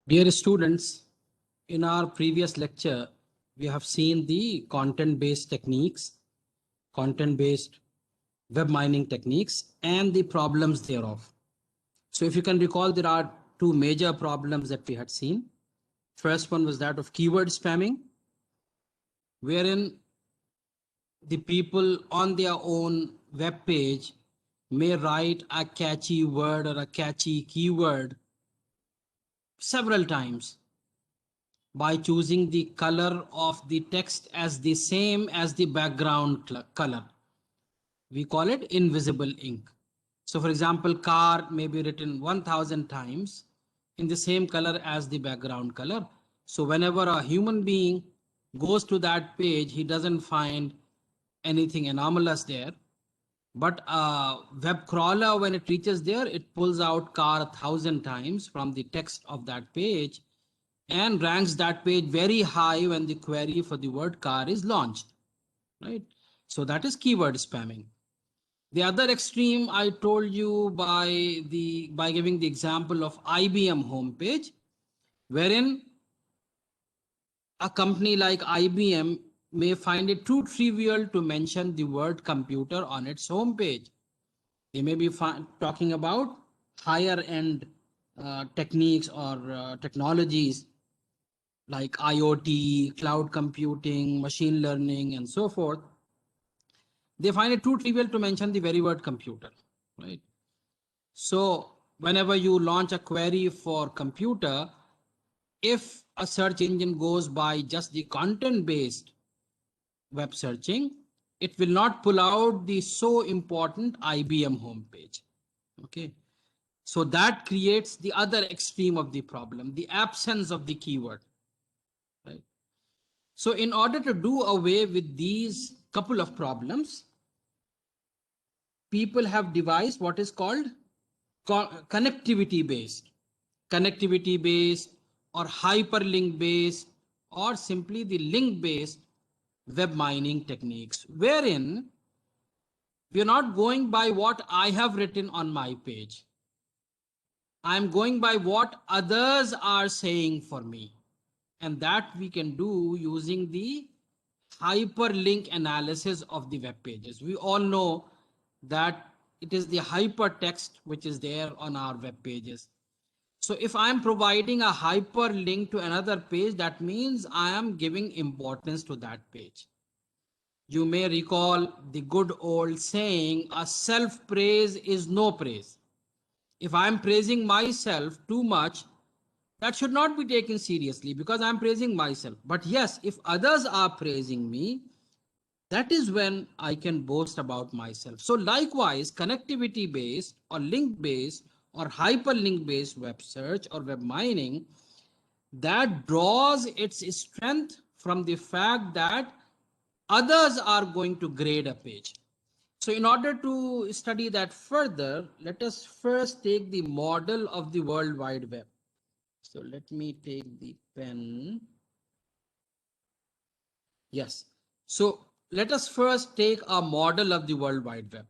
Dear students, in our previous lecture, we have seen the content-based techniques, content-based web mining techniques, and the problems thereof. So if you can recall, there are two major problems that we had seen. First one was that of keyword spamming, wherein the people on their own web page may write a catchy word or a catchy keyword several times by choosing the color of the text as the same as the background color. We call it invisible ink. So for example, car may be written 1000 times in the same color as the background color. So whenever a human being goes to that page, he doesn't find anything anomalous there. But a web crawler, when it reaches there, it pulls out car 1000 times from the text of that page and ranks that page very high when the query for the word car is launched, right? So that is keyword spamming. The other extreme I told you by giving the example of IBM homepage, wherein a company like IBM may find it too trivial to mention the word computer on its homepage. They may be talking about higher end techniques or technologies like IoT, cloud computing, machine learning, and so forth. They find it too trivial to mention the very word computer, right? So whenever you launch a query for computer, if a search engine goes by just the content based web searching, it will not pull out the so important IBM homepage. Okay. So that creates the other extreme of the problem, the absence of the keyword, right? So in order to do away with these couple of problems, people have devised what is called connectivity based or hyperlink based or simply the link based web mining techniques, wherein we are not going by what I have written on my page. I'm going by what others are saying for me. And that we can do using the hyperlink analysis of the web pages. We all know that it is the hypertext which is there on our web pages. So if I'm providing a hyperlink to another page, that means I am giving importance to that page. You may recall the good old saying, a self-praise is no praise. If I'm praising myself too much, that should not be taken seriously because I'm praising myself. But yes, if others are praising me, that is when I can boast about myself. So likewise, connectivity based or link based or hyperlink based web search or web mining, that draws its strength from the fact that others are going to grade a page. So in order to study that further, let us first take the model of the World Wide Web. So let me take the pen. Yes. So let us first take a model of the World Wide Web.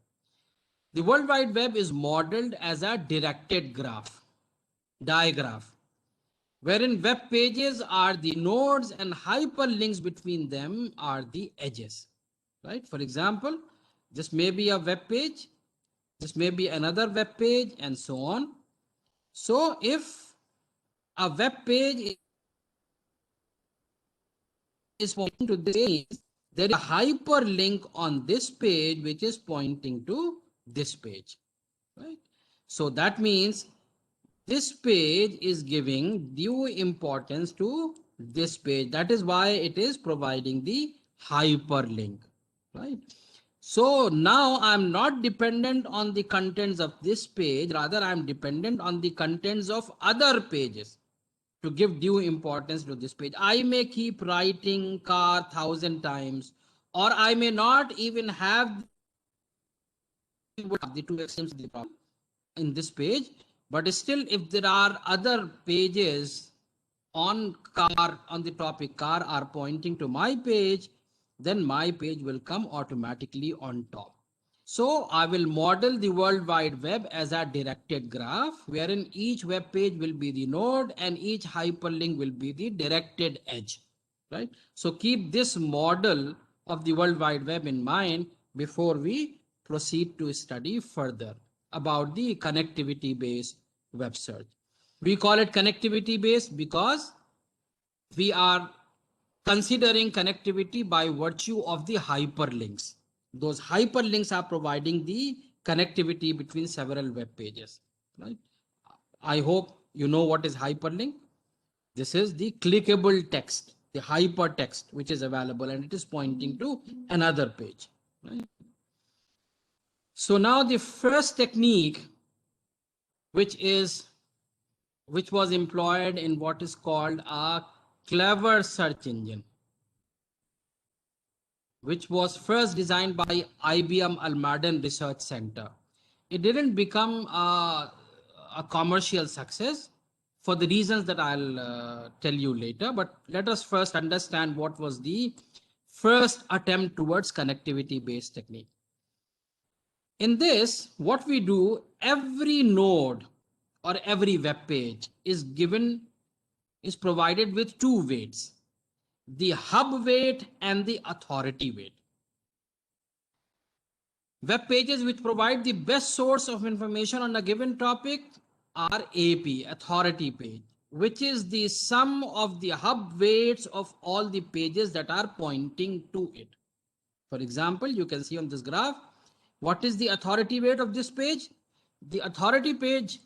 The World Wide Web is modeled as a directed graph, digraph, wherein web pages are the nodes and hyperlinks between them are the edges, right? For example, this may be a web page, this may be another web page, and so on. So if a web page is pointing to this page, there is a hyperlink on this page which is pointing to this page, right? So that means this page is giving due importance to this page. That is why it is providing the hyperlink, right? So now I'm not dependent on the contents of this page, rather I'm dependent on the contents of other pages to give due importance to this page. I may keep writing car 1000 times, or I may not even have the two extremes of the problem in this page, but still if there are other pages on car, on the topic car, are pointing to my page, then my page will come automatically on top. So I will model the World Wide Web as a directed graph, wherein each web page will be the node and each hyperlink will be the directed edge, right? So keep this model of the World Wide Web in mind before we proceed to study further about the connectivity based web search. We call it connectivity based because we are considering connectivity by virtue of the hyperlinks. Those hyperlinks are providing the connectivity between several web pages, right? I hope you know what is hyperlink. This is the clickable text, the hypertext, which is available and it is pointing to another page, right? So now the first technique, which was employed in what is called a clever search engine, which was first designed by IBM Almaden Research Center. It didn't become a commercial success for the reasons that I'll tell you later. But let us first understand what was the first attempt towards connectivity-based technique. In this, what we do, every node or every web page is provided with two weights, the hub weight and the authority weight. Web pages which provide the best source of information on a given topic are AP, authority page, which is the sum of the hub weights of all the pages that are pointing to it. For example, you can see on this graph, what is the authority weight of this page? The authority page.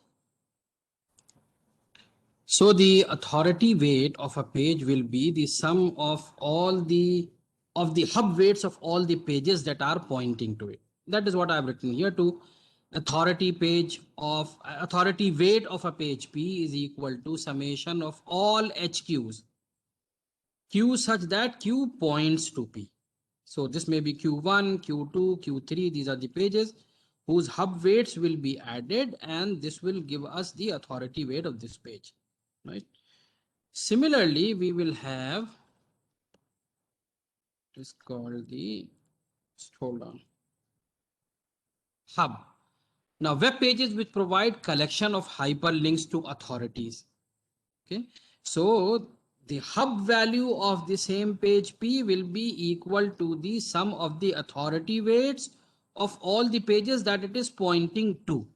So the authority weight of a page will be the sum of all the hub weights of all the pages that are pointing to it. That is what I've written here too. Authority weight of a page P is equal to summation of all HQs. Q such that Q points to P. So this may be Q1, Q2, Q3. These are the pages whose hub weights will be added, and this will give us the authority weight of this page, right? Similarly, we will have, it's called the, hold on, hub. Now, web pages which provide collection of hyperlinks to authorities. Okay, so the hub value of the same page P will be equal to the sum of the authority weights of all the pages that it is pointing to.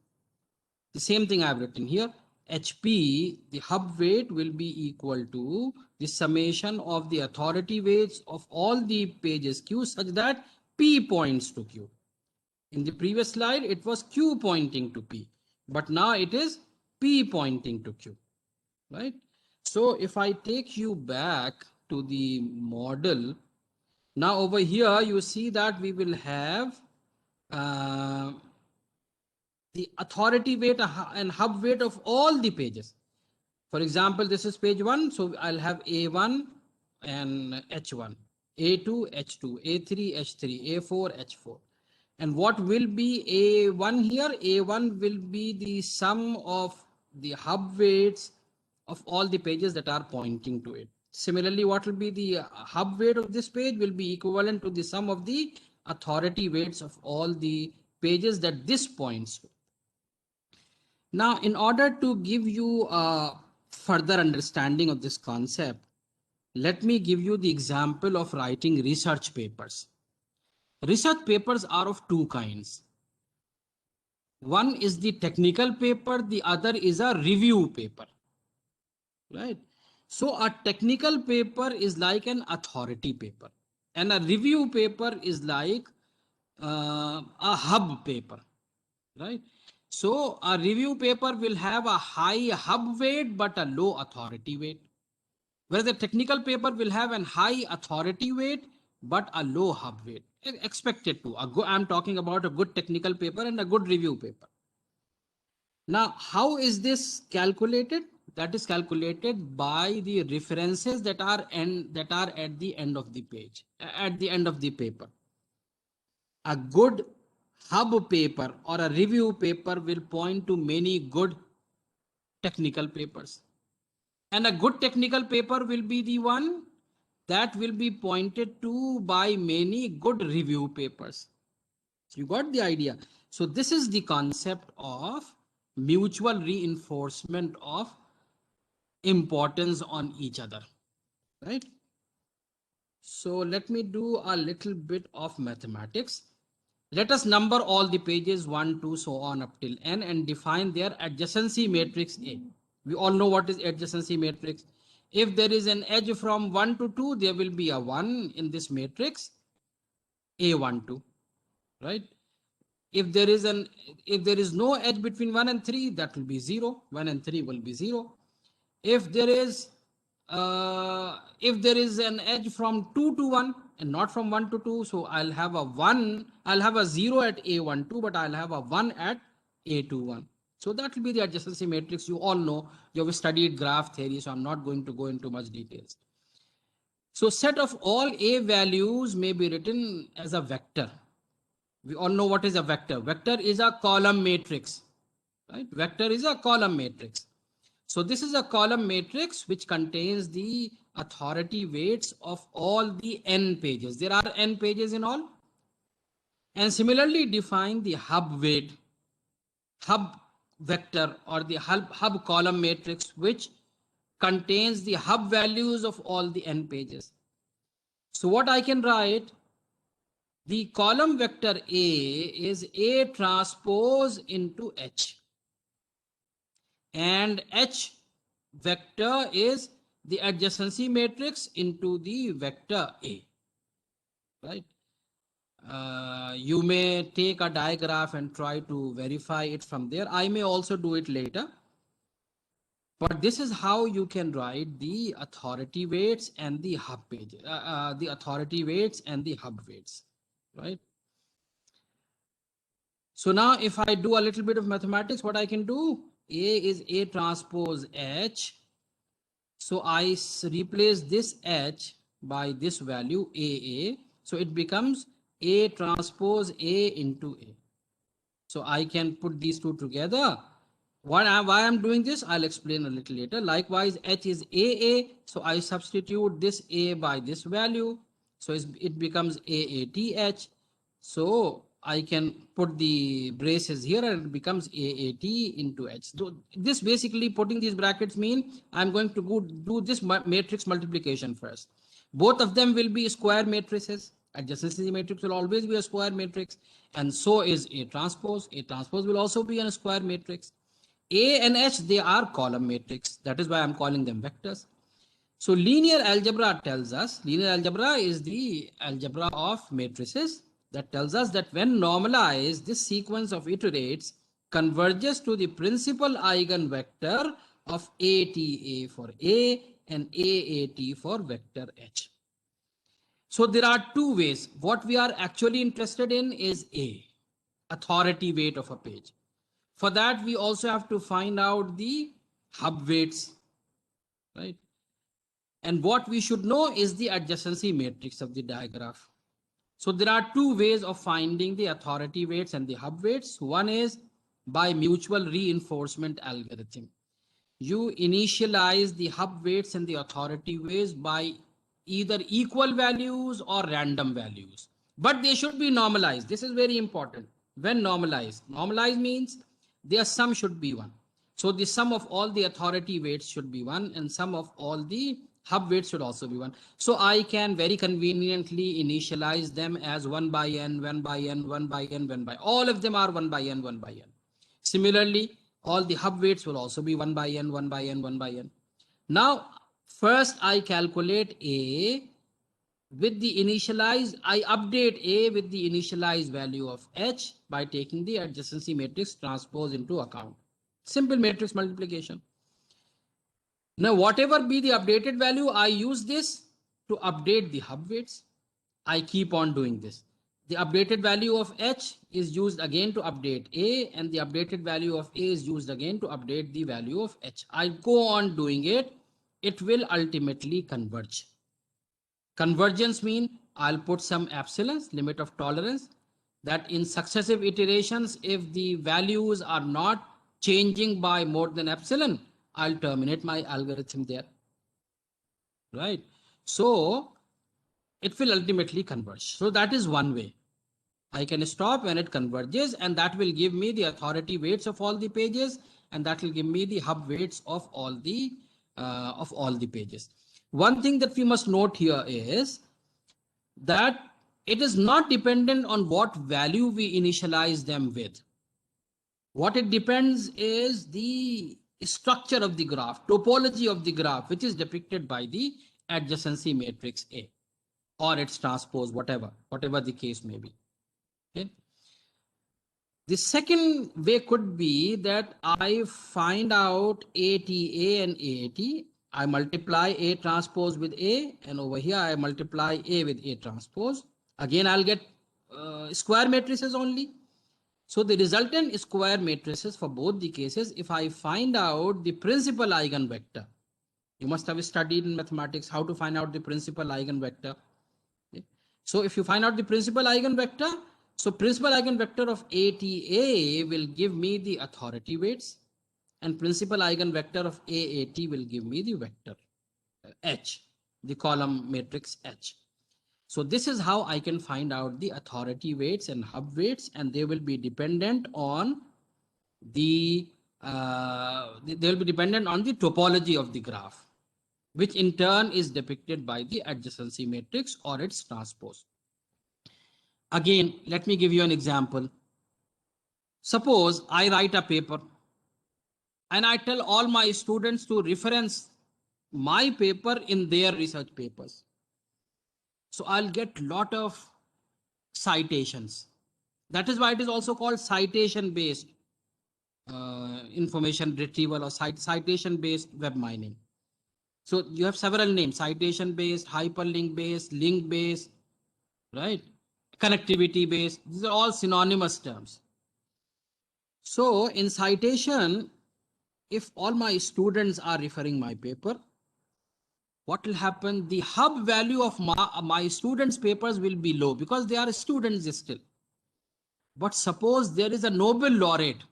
The same thing I've written here. HP, the hub weight, will be equal to the summation of the authority weights of all the pages Q such that P points to Q. In the previous slide, it was Q pointing to P, but now it is P pointing to Q, right? So if I take you back to the model, now over here, you see that we will have the authority weight and hub weight of all the pages. For example, this is page 1, so I'll have A1 and H1, A2, H2, A3, H3, A4, H4. And what will be A1 here? A1 will be the sum of the hub weights of all the pages that are pointing to it. Similarly, what will be the hub weight of this page will be equivalent to the sum of the authority weights of all the pages that this points to. Now, in order to give you a further understanding of this concept, let me give you the example of writing research papers. Research papers are of two kinds. One is the technical paper, the other is a review paper, right? So a technical paper is like an authority paper, and a review paper is like a hub paper, right? So a review paper will have a high hub weight but a low authority weight, whereas the technical paper will have an high authority weight but a low hub weight. Expected to. I'm talking about a good technical paper and a good review paper. Now, how is this calculated? That is calculated by the references that are at the end of the page, at the end of the paper. A good hub paper or a review paper will point to many good technical papers. And a good technical paper will be the one that will be pointed to by many good review papers. You got the idea. So this is the concept of mutual reinforcement of importance on each other, right? So let me do a little bit of mathematics. Let us number all the pages 1, 2, so on up till n and define their adjacency matrix A. We all know what is adjacency matrix. If there is an edge from 1 to 2, there will be a 1 in this matrix A12, right? If there is no edge between 1 and 3, that will be 0. 1 and 3 will be 0. If there is an edge from 2 to 1 and not from 1 to 2, so I'll have a 0 at A12, but I'll have a 1 at A21. So that will be the adjacency matrix. You all know, you have studied graph theory, so I'm not going to go into much details. So set of all A values may be written as a vector. We all know what is a vector. Vector is a column matrix, right? Vector is a column matrix. So this is a column matrix which contains the authority weights of all the n pages. There are n pages in all. And similarly define the hub weight, hub vector, or the hub column matrix, which contains the hub values of all the n pages. So what I can write, the column vector A is A transpose into H. And H vector is the adjacency matrix into the vector A, right? You may take a diagraph and try to verify it from there. I may also do it later. But this is how you can write the authority weights and the hub page, the authority weights and the hub weights, right? So now if I do a little bit of mathematics, what I can do, A is A transpose H. So I replace this H by this value AA. So it becomes A transpose A into A. So I can put these two together. Why I'm doing this, I'll explain a little later. Likewise, H is AA. So I substitute this A by this value. So it becomes AATH. So I can put the braces here and it becomes AAT into H. So this basically, putting these brackets mean I'm going to go do this matrix multiplication first. Both of them will be square matrices. Adjacency matrix will always be a square matrix, and so is A transpose. A transpose will also be a square matrix. A and H, they are column matrix. That is why I'm calling them vectors. So linear algebra tells us, linear algebra is the algebra of matrices that tells us that when normalized, this sequence of iterates converges to the principal eigenvector of ATA for A and AAT for vector H. So there are two ways. What we are actually interested in is A, authority weight of a page. For that, we also have to find out the hub weights, right? And what we should know is the adjacency matrix of the diagraph. So there are two ways of finding the authority weights and the hub weights. One is by mutual reinforcement algorithm. You initialize the hub weights and the authority weights by either equal values or random values, but they should be normalized. This is very important. When normalized, normalized means their sum should be 1. So the sum of all the authority weights should be 1 and sum of all the hub weights should also be 1. So I can very conveniently initialize them as 1 by n, 1 by n, 1 by n, 1 by, all of them are 1 by n, 1 by n. Similarly, all the hub weights will also be 1 by n, 1 by n, 1 by n. Now, first I calculate A with the initialized, I update A with the initialized value of H by taking the adjacency matrix transpose into account. Simple matrix multiplication. Now, whatever be the updated value, I use this to update the hub weights. I keep on doing this. The updated value of H is used again to update A, and the updated value of A is used again to update the value of H. I go on doing it. It will ultimately converge. Convergence means I'll put some epsilon, limit of tolerance, that in successive iterations, if the values are not changing by more than epsilon, I'll terminate my algorithm there, right? So it will ultimately converge. So that is one way. I can stop when it converges, and that will give me the authority weights of all the pages, and that will give me the hub weights of all the pages. One thing that we must note here is that it is not dependent on what value we initialize them with. What it depends is the structure of the graph, topology of the graph, which is depicted by the adjacency matrix A or its transpose, whatever the case may be. Okay. The second way could be that I find out ATA and AAT. I multiply A transpose with A, and over here I multiply A with A transpose. Again, I'll get square matrices only. So the resultant square matrices for both the cases, if I find out the principal eigenvector, you must have studied in mathematics how to find out the principal eigenvector. Okay. So if you find out the principal eigenvector, so principal eigenvector of ATA will give me the authority weights, and principal eigenvector of AAT will give me the vector H, the column matrix H. So this is how I can find out the authority weights and hub weights, and they will be dependent on the topology of the graph, which in turn is depicted by the adjacency matrix or its transpose. Again, let me give you an example. Suppose I write a paper and I tell all my students to reference my paper in their research papers. So I'll get a lot of citations. That is why it is also called citation-based information retrieval or citation-based web mining. So you have several names: citation-based, hyperlink-based, link-based, right? Connectivity-based. These are all synonymous terms. So in citation, if all my students are referring my paper, what will happen? The hub value of my students' papers will be low because they are students still. But suppose there is a Nobel laureate.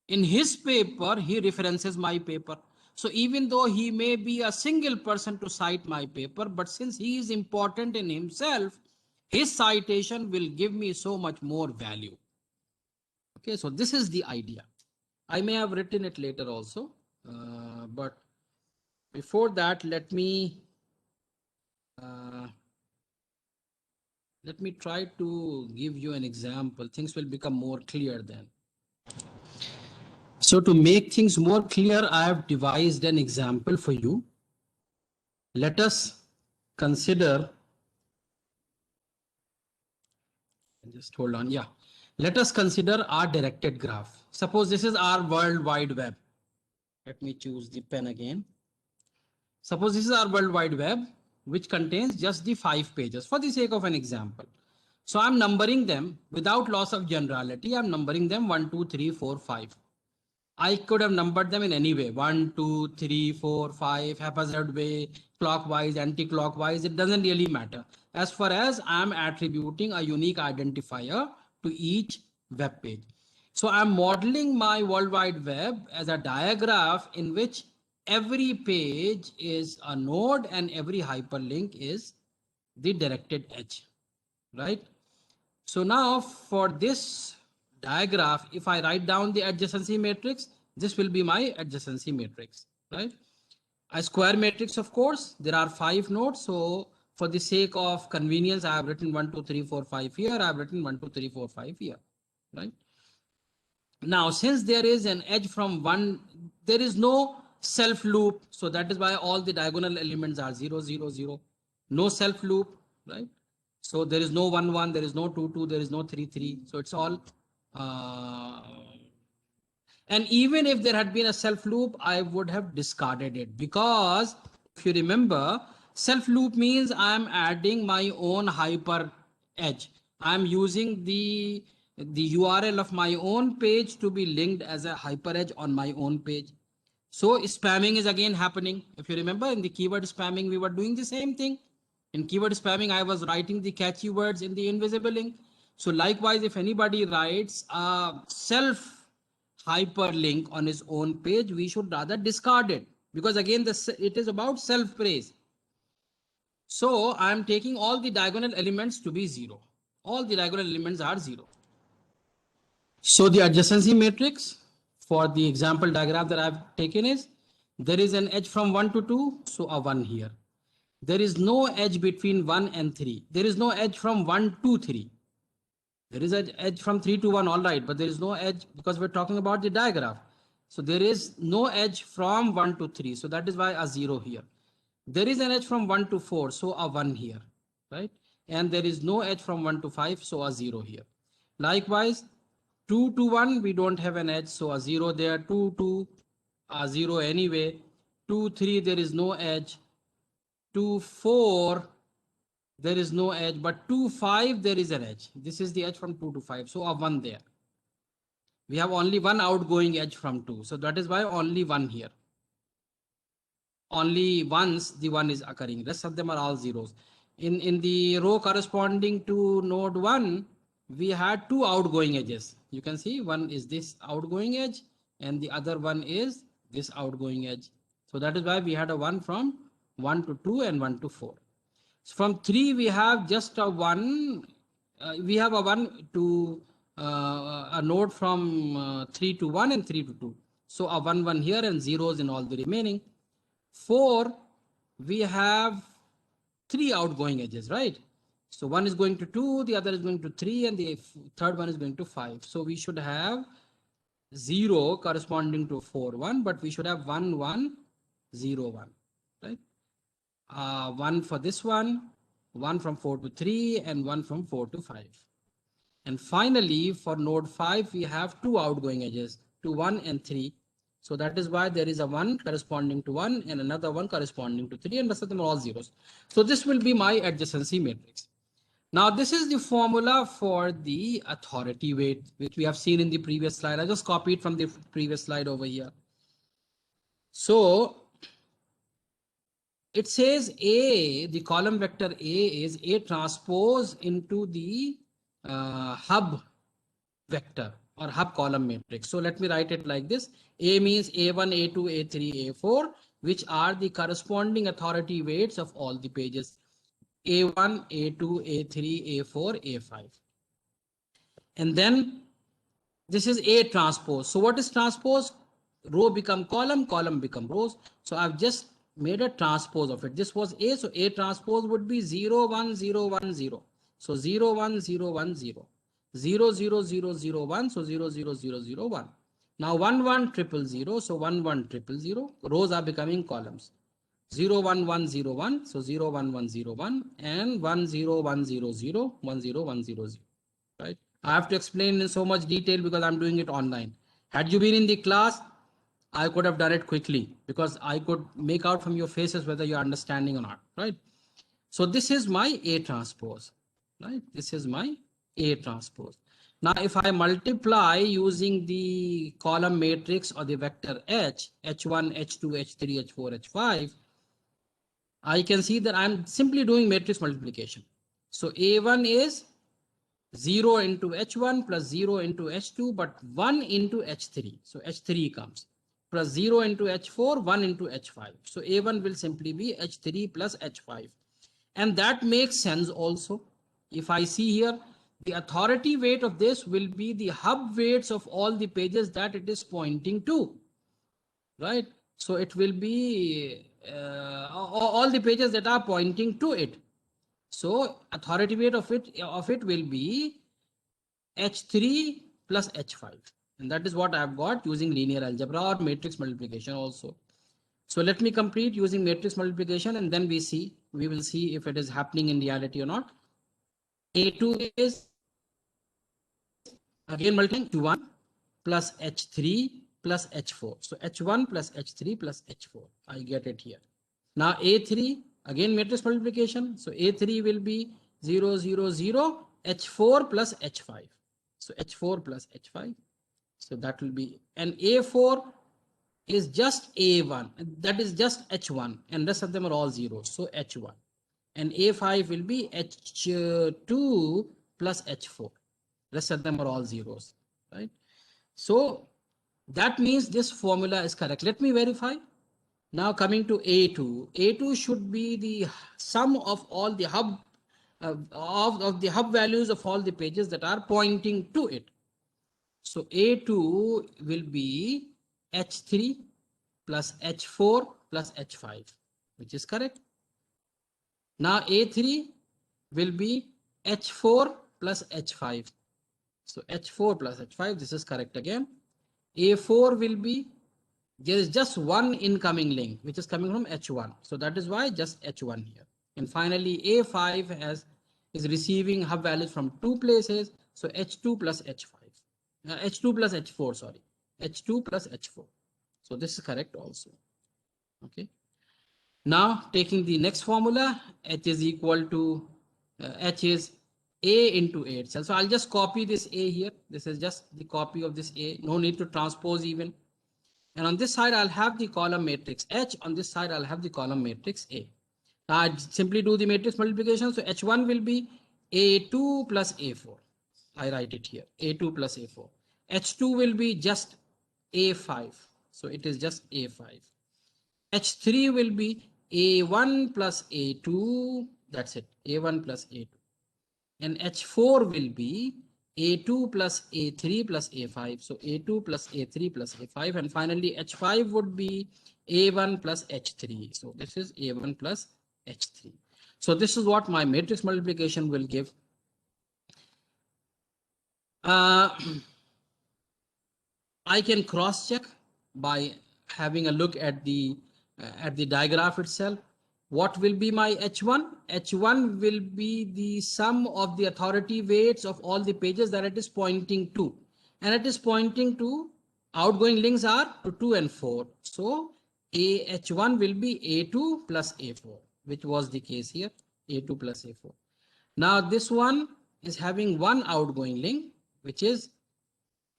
In his paper, he references my paper. So even though he may be a single person to cite my paper, but since he is important in himself, his citation will give me so much more value. Okay, so this is the idea. I may have written it later also, but before that, let me try to give you an example. Things will become more clear then. So to make things more clear, I have devised an example for you. Let us consider, just hold on. Yeah. Let us consider our directed graph. Suppose this is our World Wide Web. Let me choose the pen again. Suppose this is our World Wide Web, which contains just the 5 pages for the sake of an example. So I'm numbering them without loss of generality. I'm numbering them 1, 2, 3, 4, 5. I could have numbered them in any way: 1, 2, 3, 4, 5, haphazard way, clockwise, anti-clockwise. It doesn't really matter as far as I'm attributing a unique identifier to each web page. So I'm modeling my World Wide Web as a diagraph in which every page is a node and every hyperlink is the directed edge, right? So now for this diagraph, if I write down the adjacency matrix, this will be my adjacency matrix, right? A square matrix, of course, there are 5 nodes. So for the sake of convenience, I have written 1, 2, 3, 4, 5 here. I have written 1, 2, 3, 4, 5 here, right? Now, since there is an edge from one, there is no self loop. So that is why all the diagonal elements are 0, 0, 0. No self loop, right? So there is no 1, 1, there is no 2, 2, there is no 3, 3. So it's all, and even if there had been a self loop, I would have discarded it, because if you remember, self loop means I'm adding my own hyper edge. I'm using the URL of my own page to be linked as a hyper edge on my own page. So spamming is again happening. If you remember, in the keyword spamming, we were doing the same thing. In keyword spamming, I was writing the catchy words in the invisible link. So likewise, if anybody writes a self hyperlink on his own page, we should rather discard it, because again, it is about self praise. So I'm taking all the diagonal elements to be 0. All the regular elements are 0. So the adjacency matrix for the example diagram that I've taken is, there is an edge from 1 to 2, so a 1 here. There is no edge between 1 and 3. There is no edge from 1 to 3. There is an edge from 3 to 1, all right, but there is no edge because we're talking about the diagraph. So there is no edge from 1 to 3. So that is why a 0 here. There is an edge from 1 to 4, so a 1 here, right? And there is no edge from 1 to 5, so a 0 here. Likewise, 2 to 1, we don't have an edge, so a 0 there. 2 to a 0 anyway. 2, 3, there is no edge. 2, 4, there is no edge, but 2, 5, there is an edge. This is the edge from 2 to 5, so a 1 there. We have only one outgoing edge from 2, so that is why only 1 here. Only once the 1 is occurring. Rest of them are all zeros. In the row corresponding to node 1, we had 2 outgoing edges. You can see one is this outgoing edge and the other one is this outgoing edge. So that is why we had a 1 from 1 to 2 and 1 to 4. So from 3 we have just a 1. We have a 1 to a node from 3 to 1 and 3 to 2. So a 1 1 here and zeros in all the remaining. 4, we have 3 outgoing edges, right? So one is going to 2, the other is going to 3, and the third one is going to 5. So we should have 0 corresponding to 4 1, but we should have 1 1 0 1, right? 1 for this one, 1 from 4 to 3, and 1 from 4 to 5. And finally, for node 5, we have 2 outgoing edges, to 1 and 3. So that is why there is a 1 corresponding to 1 and another 1 corresponding to 3, and rest of them are all zeros. So this will be my adjacency matrix. Now this is the formula for the authority weight, which we have seen in the previous slide. I just copied from the previous slide over here. So it says A, the column vector A is A transpose into the hub vector or hub column matrix. So let me write it like this. A means A1, A2, A3, A4, which are the corresponding authority weights of all the pages. A1, A2, A3, A4, A5. And then this is A transpose. So what is transpose? Row become column, column become rows. So I've just made a transpose of it. This was A, so A transpose would be 0, 1, 0, 1, 0. So 0, 1, 0, 1, 0. 0, 0, 0, 0, 1, so 0, 0, 0, 0, 1. Now 1, 1, 0, 0, so 1, 1, 0, 0. Rows are becoming columns. 0, 1, 1, 0, 1, so 0, 1, 1, 0, 1, and 1, 0, 1, 0, 0, 1, 0, 1, 0, 0, right? I have to explain in so much detail because I'm doing it online. Had you been in the class, I could have done it quickly because I could make out from your faces whether you're understanding or not, right? So this is my A transpose, right? This is my A transpose. Now, if I multiply using the column matrix or the vector H, H1, H2, H3, H4, H5, I can see that I'm simply doing matrix multiplication. So A1 is 0 into H1 plus 0 into H2, but 1 into H3. So H3 comes plus 0 into H4, 1 into H5. So A1 will simply be H3 plus H5. And that makes sense also. If I see here, the authority weight of this will be the hub weights of all the pages that it is pointing to, right? So it will be all the pages that are pointing to it. So authority weight of it will be H3 plus H5. And that is what I've got using linear algebra or matrix multiplication also. So let me complete using matrix multiplication and then we will see if it is happening in reality or not. A2 is again multiplying to 1 plus H3 plus H4. So H1 plus H3 plus H4. I get it here. Now A3, again matrix multiplication. So A3 will be 0, 0, 0, H4 plus H5. So H4 plus H5. So that will be, and A4 is just A1. That is just H1 and rest of them are all zeros. So H1. And A5 will be H2 plus H4. Rest of them are all zeros, right? So that means this formula is correct. Let me verify. Now coming to A2. A2 should be the sum of all the hub of the hub values of all the pages that are pointing to it. So A2 will be H3 plus H4 plus H5, which is correct. Now A3 will be H4 plus H5. So H4 plus H5, this is correct again. A4 will be, there is just one incoming link, which is coming from H1. So that is why just H1 here. And finally, A5 is receiving hub values from two places. So H2 plus H5. H2 plus H4, sorry. H2 plus H4. So this is correct also. Okay. Now taking the next formula, H is equal to, H is A into A itself. So I'll just copy this A here. This is just the copy of this A. No need to transpose even. And on this side, I'll have the column matrix H. On this side, I'll have the column matrix A. Now I simply do the matrix multiplication. So H1 will be A2 plus A4. I write it here, A2 plus A4. H2 will be just A5. So it is just A5. H3 will be A1 plus A2. That's it, A1 plus A2. And H4 will be A2 plus A3 plus A5. So A2 plus A3 plus A5. And finally, H5 would be A1 plus H3. So this is A1 plus H3. So this is what my matrix multiplication will give. I can cross check by having a look at the diagraph itself. What will be my H1? H1 will be the sum of the authority weights of all the pages that it is pointing to. And it is pointing to, outgoing links are to 2 and 4. So H1 will be A2 plus A4, which was the case here, A2 plus A4. Now this one is having one outgoing link, which is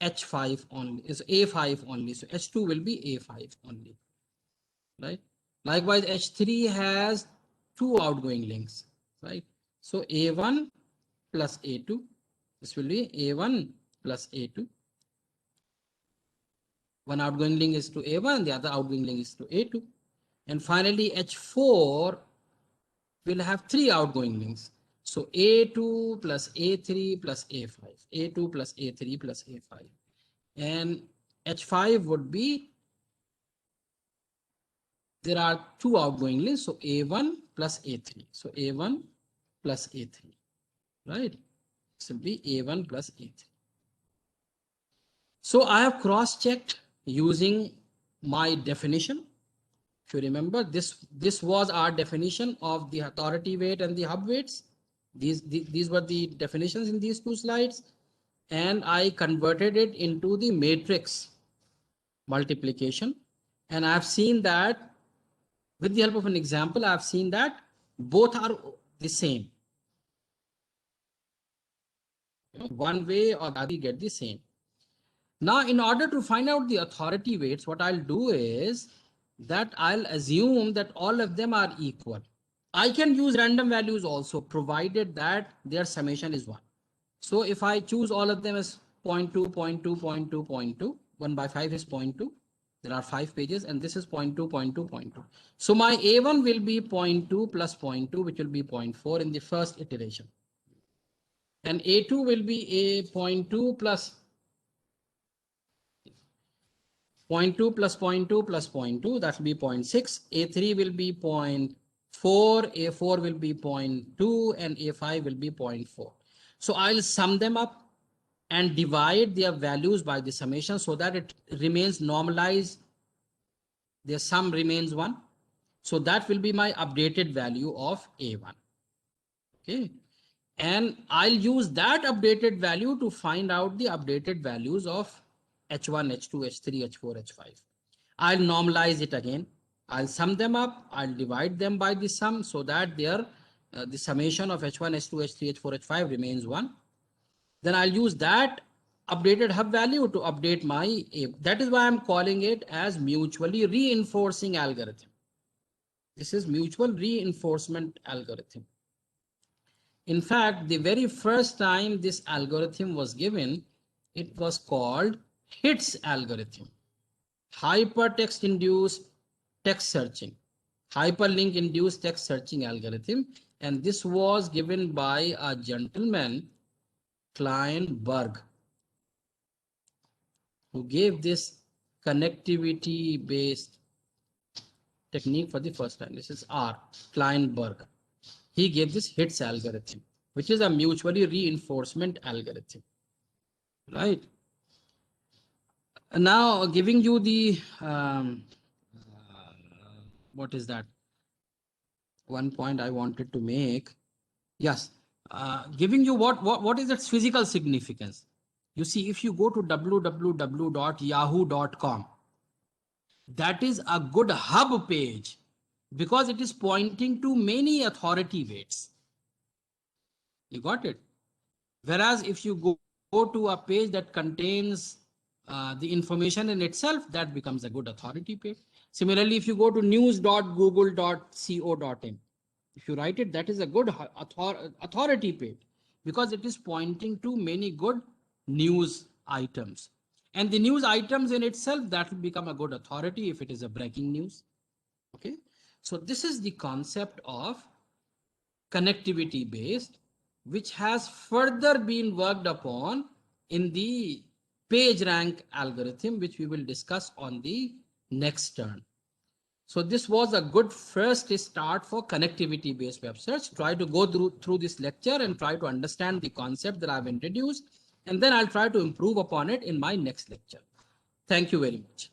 H5 only, is A5 only. So H2 will be A5 only, right? Likewise, H3 has two outgoing links, right? So A1 plus A2, this will be A1 plus A2. One outgoing link is to A1, the other outgoing link is to A2. And finally, H4 will have three outgoing links. So A2 plus A3 plus A5, A2 plus A3 plus A5. And H5 would be, there are two outgoing links, so A1 plus A3. So A1 plus A3, right? This will be A1 plus A3. So I have cross-checked using my definition. If you remember, this was our definition of the authority weight and the hub weights. These were the definitions in these two slides. And I converted it into the matrix multiplication. And I've seen that with the help of an example, I've seen that both are the same. One way or the other, you get the same. Now, in order to find out the authority weights, what I'll do is that I'll assume that all of them are equal. I can use random values also, provided that their summation is 1. So if I choose all of them as 0.2, 0.2, 0.2, 0.2, 1 by 5 is 0.2. There are 5 pages and this is 0.2, 0.2, 0.2. So my A1 will be 0.2 plus 0.2, which will be 0.4 in the first iteration. And A2 will be a 0.2 plus 0.2 plus 0.2 plus 0.2, that will be 0.6. A3 will be 0.4, A4 will be 0.2, and A5 will be 0.4. So I'll sum them up and divide their values by the summation so that it remains normalized. Their sum remains 1. So that will be my updated value of A1. Okay. And I'll use that updated value to find out the updated values of H1, H2, H3, H4, H5. I'll normalize it again. I'll sum them up. I'll divide them by the sum so that their the summation of H1, H2, H3, H4, H5 remains 1. Then I'll use that updated hub value to update my A. That is why I'm calling it as mutually reinforcing algorithm. This is mutual reinforcement algorithm. In fact, the very first time this algorithm was given, it was called HITS algorithm, hypertext induced text searching, hyperlink induced text searching algorithm. And this was given by a gentleman, Kleinberg, who gave this connectivity based technique for the first time. This is R. Kleinberg. He gave this HITS algorithm, which is a mutually reinforcement algorithm, right? Now giving you the, what is that? One point I wanted to make. Yes, giving you what is its physical significance. You see, if you go to www.yahoo.com, that is a good hub page because it is pointing to many authority weights. You got it? Whereas if you go to a page that contains the information in itself, that becomes a good authority page. Similarly, if you go to news.google.co.in, if you write it, that is a good authority page because it is pointing to many good news items. And the news items in itself, that will become a good authority if it is a breaking news. Okay. So this is the concept of connectivity based, which has further been worked upon in the PageRank algorithm, which we will discuss on the next turn. So this was a good first start for connectivity based web search. Try to go through this lecture and try to understand the concept that I've introduced, and then I'll try to improve upon it in my next lecture. Thank you very much.